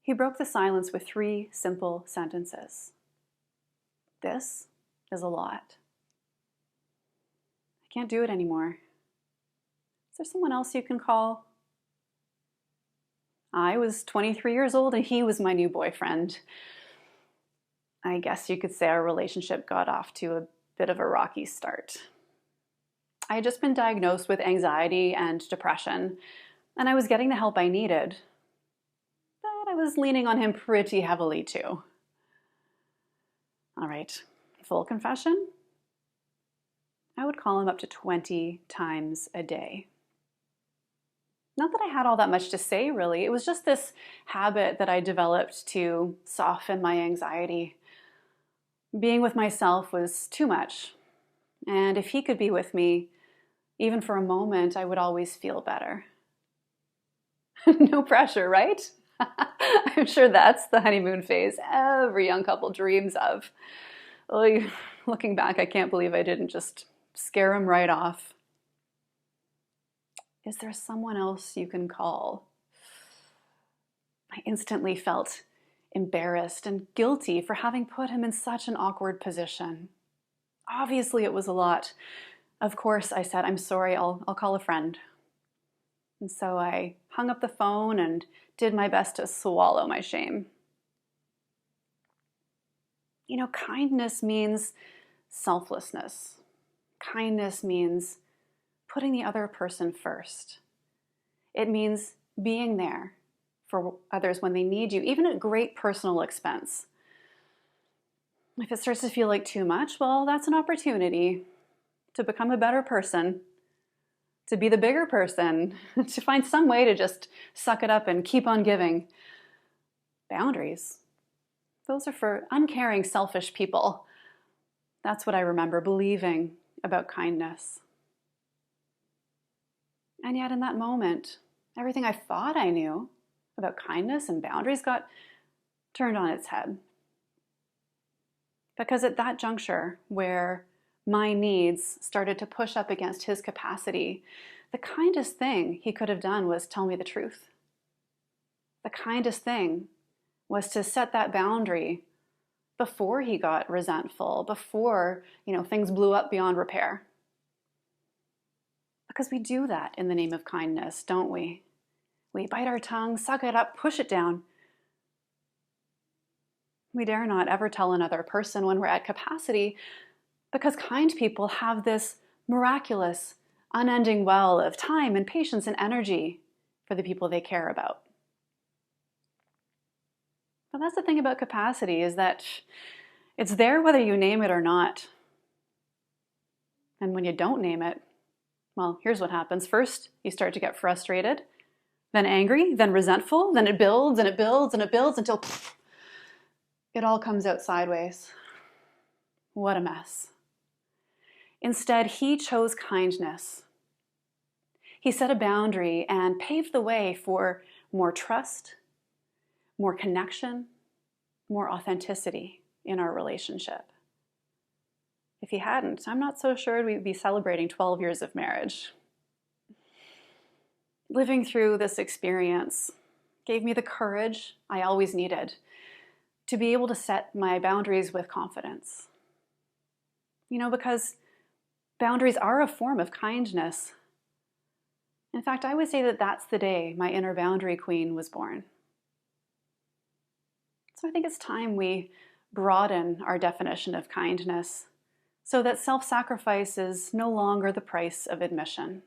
He broke the silence with 3 simple sentences. This is a lot. I can't do it anymore. Is there someone else you can call? I was 23 years old and he was my new boyfriend. I guess you could say our relationship got off to a bit of a rocky start. I had just been diagnosed with anxiety and depression, and I was getting the help I needed. But I was leaning on him pretty heavily too. All right, full confession. I would call him up to 20 times a day. Not that I had all that much to say, really. It was just this habit that I developed to soften my anxiety. Being with myself was too much. And if he could be with me, even for a moment, I would always feel better. No pressure, right? I'm sure that's the honeymoon phase every young couple dreams of. Looking back, I can't believe I didn't just scare him right off. Is there someone else you can call? I instantly felt embarrassed and guilty for having put him in such an awkward position. Obviously, it was a lot. Of course, I said, I'm sorry, I'll call a friend. And so I hung up the phone and did my best to swallow my shame. You know, kindness means selflessness. Kindness means putting the other person first. It means being there for others when they need you, even at great personal expense. If it starts to feel like too much, well, that's an opportunity to become a better person, to be the bigger person, to find some way to just suck it up and keep on giving. Boundaries. Those are for uncaring, selfish people. That's what I remember believing about kindness. And yet in that moment, everything I thought I knew about kindness and boundaries got turned on its head. Because at that juncture where my needs started to push up against his capacity, the kindest thing he could have done was tell me the truth. The kindest thing was to set that boundary before he got resentful, before, things blew up beyond repair. Because we do that in the name of kindness, don't we? We bite our tongue, suck it up, push it down. We dare not ever tell another person when we're at capacity, because kind people have this miraculous, unending well of time and patience and energy for the people they care about. But that's the thing about capacity, is that it's there whether you name it or not. And when you don't name it, well, here's what happens. First, you start to get frustrated, then angry, then resentful, then it builds and it builds and it builds until it all comes out sideways. What a mess. Instead, he chose kindness. He set a boundary and paved the way for more trust, more connection, more authenticity in our relationship. If he hadn't, I'm not so sure we'd be celebrating 12 years of marriage. Living through this experience gave me the courage I always needed to be able to set my boundaries with confidence. Because boundaries are a form of kindness. In fact, I would say that that's the day my inner boundary queen was born. So I think it's time we broaden our definition of kindness so that self-sacrifice is no longer the price of admission.